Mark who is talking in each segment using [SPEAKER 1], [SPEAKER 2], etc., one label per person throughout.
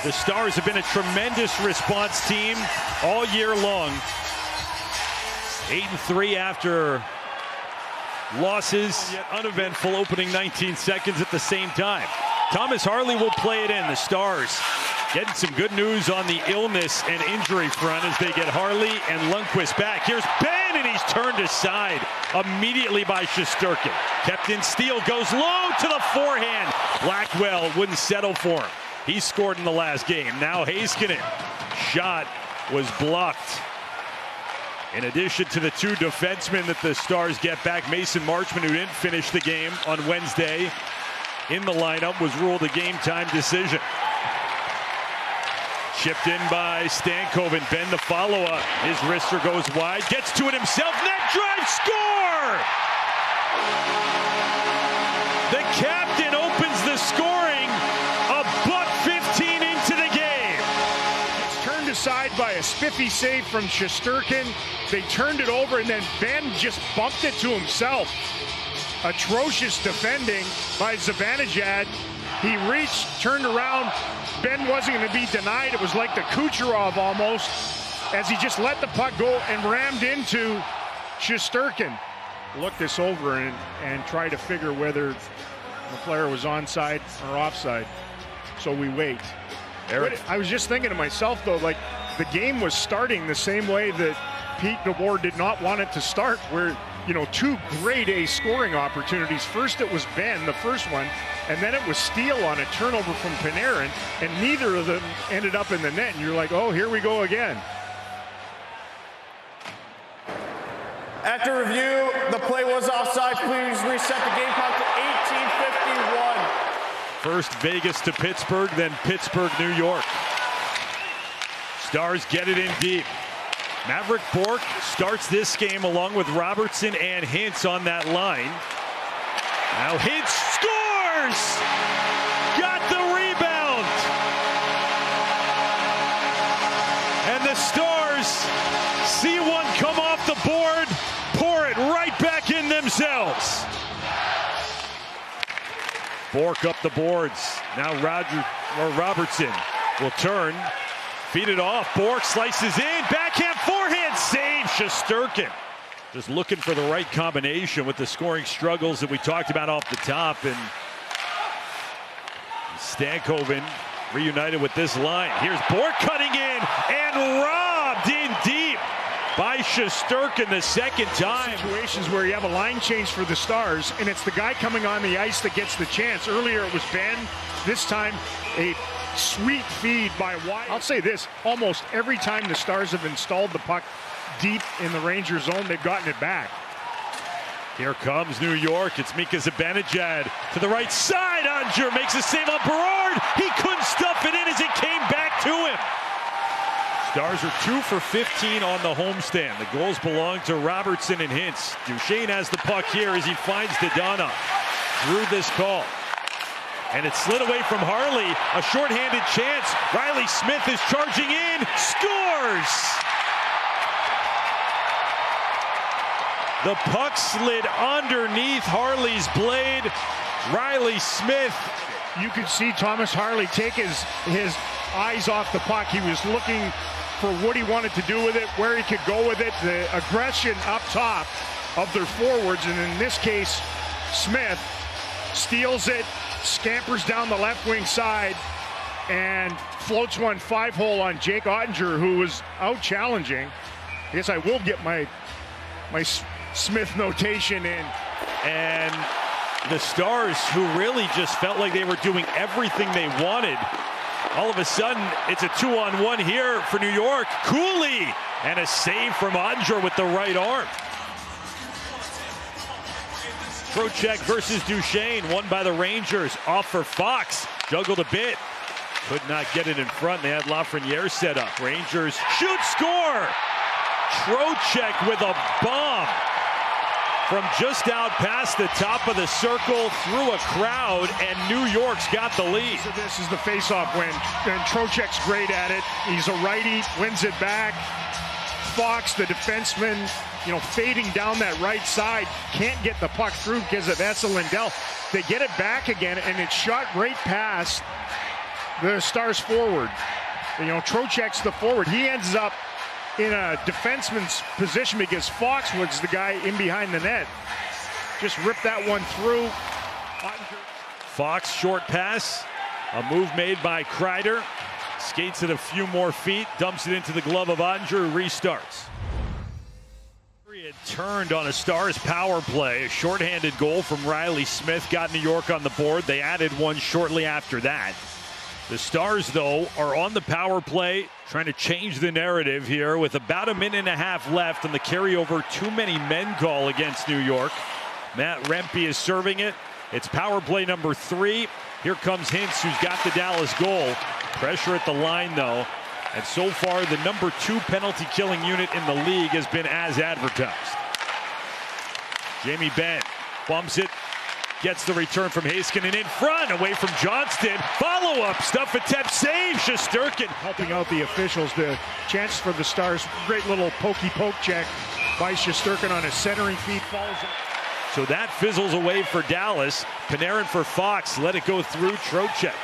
[SPEAKER 1] The Stars have been a tremendous response team all year long. 8-3 after losses, yet uneventful opening 19 seconds at the same time. Thomas Harley will play it in. The Stars getting some good news on the illness and injury front as they get Harley and Lundqvist back. Here's Ben, and he's turned aside immediately by Shesterkin. Kept in Steele, goes low to the forehand. Blackwell wouldn't settle for him. He scored in the last game. Now Heiskanen. Shot was blocked. In addition to the two defensemen that the Stars get back, Mason Marchment, who didn't finish the game on Wednesday in the lineup, was ruled a game-time decision. Chipped in by Stankoven. Ben the follow-up. His wrister goes wide. Gets to it himself. Net drive, score! The captain opens the scoring. A $1:15 into the game.
[SPEAKER 2] It's turned aside by a spiffy save from Shesterkin. They turned it over, and then Ben just bumped it to himself. Atrocious defending by Zibanejad. He reached, turned around. Ben wasn't going to be denied. It was like the Kucherov almost, as he just let the puck go and rammed into Shesterkin. Look this over and try to figure whether the player was onside or offside. So we wait. Eric. I was just thinking to myself, though, like the game was starting the same way that Pete DeBoer did not want it to start, where, you know, two grade A scoring opportunities. First it was Ben, the first one, and then it was Steele on a turnover from Panarin, and neither of them ended up in the net. And you're like, oh, here we go again.
[SPEAKER 3] After review, the play was offside. Please reset the game clock to 18:51.
[SPEAKER 1] First Vegas to Pittsburgh, then Pittsburgh, New York. Stars get it in deep. Maverick Bourque starts this game along with Robertson and Hintz on that line. Now Hintz scores! Got the rebound! And the Stars see one come off the board, pour it right back in themselves. Bourque up the boards. Now Robertson will turn. Feed it off. Bourque slices in. Backhand, forehand save. Shesterkin just looking for the right combination with the scoring struggles that we talked about off the top. And Stankoven reunited with this line. Here's Bourque cutting in and robbed in deep by Shesterkin the second time.
[SPEAKER 2] Situations where you have a line change for the Stars, and it's the guy coming on the ice that gets the chance. Earlier it was Ben. This time a sweet feed by Wyatt. I'll say this, almost every time the Stars have installed the puck deep in the Ranger zone, they've gotten it back.
[SPEAKER 1] Here comes New York. It's Mika Zibanejad to the right side. Oettinger makes a save on Berard. He couldn't stuff it in as it came back to him. Stars are 2 for 15 on the homestand. The goals belong to Robertson and Hintz. Duchesne has the puck here as he finds Dodona through this call. And it slid away from Harley. A shorthanded chance. Reilly Smith is charging in. Scores! The puck slid underneath Harley's blade. Reilly Smith.
[SPEAKER 2] You could see Thomas Harley take his eyes off the puck. He was looking for what he wanted to do with it, where he could go with it, the aggression up top of their forwards. And in this case, Smith steals it, scampers down the left wing side, and floats one 5-hole on Jake Oettinger, who was out challenging. I guess I will get my Smith notation in.
[SPEAKER 1] And the Stars, who really just felt like they were doing everything they wanted, all of a sudden it's a 2-on-1 here for New York. Cooley, and a save from Oettinger with the right arm. Trocheck versus Duchesne, won by the Rangers. Off for Fox, juggled a bit. Could not get it in front. They had Lafreniere set up. Rangers shoot, score! Trocheck with a bomb from just out past the top of the circle, through a crowd, and New York's got the lead.
[SPEAKER 2] So this is the face-off win, and Trocheck's great at it. He's a righty, wins it back. Fox, the defenseman, you know, fading down that right side, can't get the puck through because of Esa Lindell. They get it back again, and it's shot right past the Stars forward. You know, Trocheck's the forward. He ends up in a defenseman's position because Fox was the guy in behind the net. Just ripped that one through.
[SPEAKER 1] Fox, short pass. A move made by Kreider. Skates it a few more feet. Dumps it into the glove of Ottinger, who restarts. He had turned on a Stars power play. A shorthanded goal from Reilly Smith got New York on the board. They added one shortly after that. The Stars, though, are on the power play, trying to change the narrative here with about a minute and a half left on the carryover too many men call against New York. Matt Rempe is serving it. It's power play number 3. Here comes Hintz, who's got the Dallas goal. Pressure at the line, though. And so far, the number 2 penalty killing unit in the league has been as advertised. Jamie Benn bumps it. Gets the return from Heiskanen in front, away from Johnston. Follow-up, stuff attempt, save, Shesterkin.
[SPEAKER 2] Helping out the officials, the chance for the Stars. Great little pokey poke check by Shesterkin on a centering feed, falls in.
[SPEAKER 1] So that fizzles away for Dallas. Panarin for Fox, let it go through Trocheck.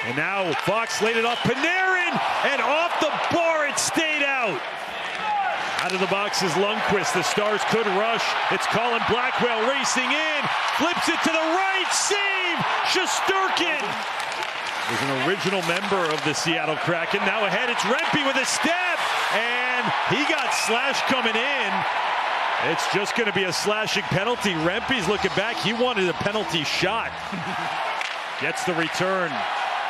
[SPEAKER 1] And now Fox laid it off Panarin, and off the bar it stayed out. Out of the box is Lundqvist. The Stars could rush. It's Colin Blackwell racing in. Flips it to the right. Save! Shesterkin! Was an original member of the Seattle Kraken. Now ahead, it's Rempe with a step. And he got slashed coming in. It's just going to be a slashing penalty. Rempe's looking back. He wanted a penalty shot. Gets the return.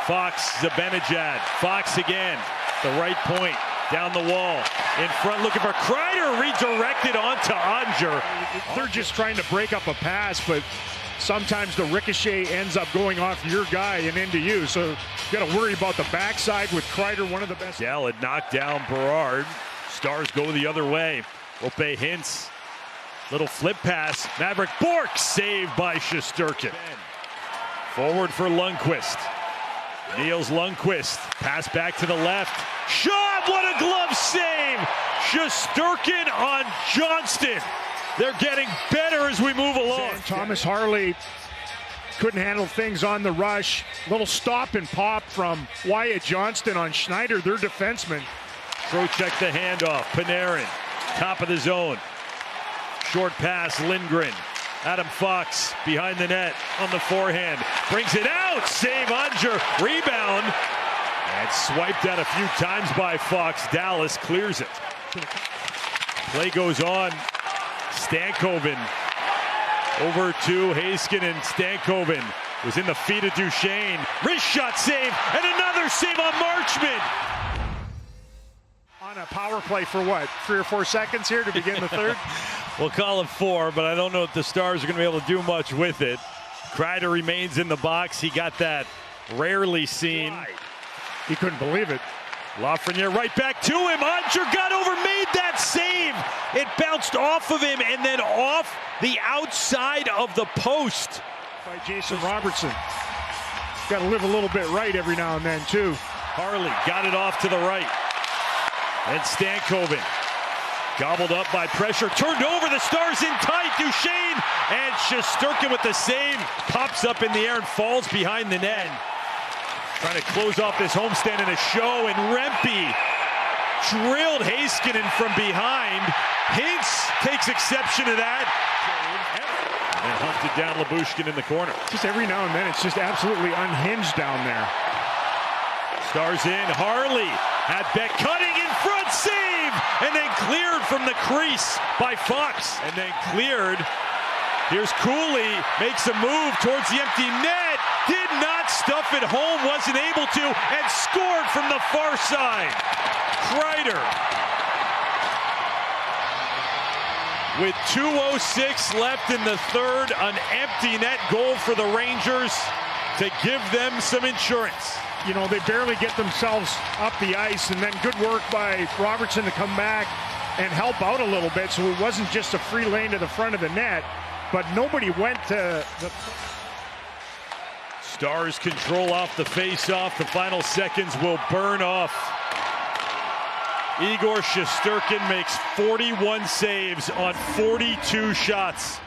[SPEAKER 1] Fox, Zibanejad. Fox again. The right point. Down the wall, in front, looking for Kreider, redirected onto Ottinger.
[SPEAKER 2] They're just trying to break up a pass, but sometimes the ricochet ends up going off your guy and into you. So you got to worry about the backside with Kreider, one of the best.
[SPEAKER 1] Dell had knocked down Berard. Stars go the other way. Roope Hintz, little flip pass. Maverick Bourque, saved by Shesterkin. Forward for Lundqvist. Niels Lundqvist, pass back to the left. Shot, what a glove save! Shesterkin on Johnston. They're getting better as we move along.
[SPEAKER 2] Thomas Harley couldn't handle things on the rush. Little stop and pop from Wyatt Johnston on Schneider, their defenseman.
[SPEAKER 1] Trocheck the handoff. Panarin, top of the zone. Short pass, Lindgren. Adam Fox behind the net on the forehand. Brings it out. Save Ottinger. Rebound. And swiped out a few times by Fox. Dallas clears it. Play goes on. Stankoven over to Heiskanen. Stankoven was in the feet of Duchesne. Wrist shot save. And another save on Marchment.
[SPEAKER 2] On a power play for what? 3 or 4 seconds here to begin the third?
[SPEAKER 1] We'll call it 4, but I don't know if the Stars are going to be able to do much with it. Kreider remains in the box. He got that rarely seen.
[SPEAKER 2] He couldn't believe it.
[SPEAKER 1] Lafreniere right back to him. Ottinger got over, made that save. It bounced off of him and then off the outside of the post.
[SPEAKER 2] By Jason Robertson. Got to live a little bit right every now and then, too.
[SPEAKER 1] Harley got it off to the right. And Stankoven gobbled up by pressure, turned over, the Stars in tight, Duchesne, and Shesterkin with the save, pops up in the air and falls behind the net. Trying to close off this homestand in a show, and Rempe drilled Heiskanen from behind. Hintz takes exception to that. And hunted down Lyubushkin in the corner.
[SPEAKER 2] Just every now and then, it's just absolutely unhinged down there.
[SPEAKER 1] Stars in, Harley had Beck cutting in front, save, and then cleared from the crease by Fox. And then cleared. Here's Cooley, makes a move towards the empty net, did not stuff it home, wasn't able to, and scored from the far side. Kreider. With 2:06 left in the third, an empty net goal for the Rangers to give them some insurance.
[SPEAKER 2] You know, they barely get themselves up the ice, and then good work by Robertson to come back and help out a little bit, so it wasn't just a free lane to the front of the net, but nobody went to the...
[SPEAKER 1] Stars control off the face-off. The final seconds will burn off. Igor Shesterkin makes 41 saves on 42 shots.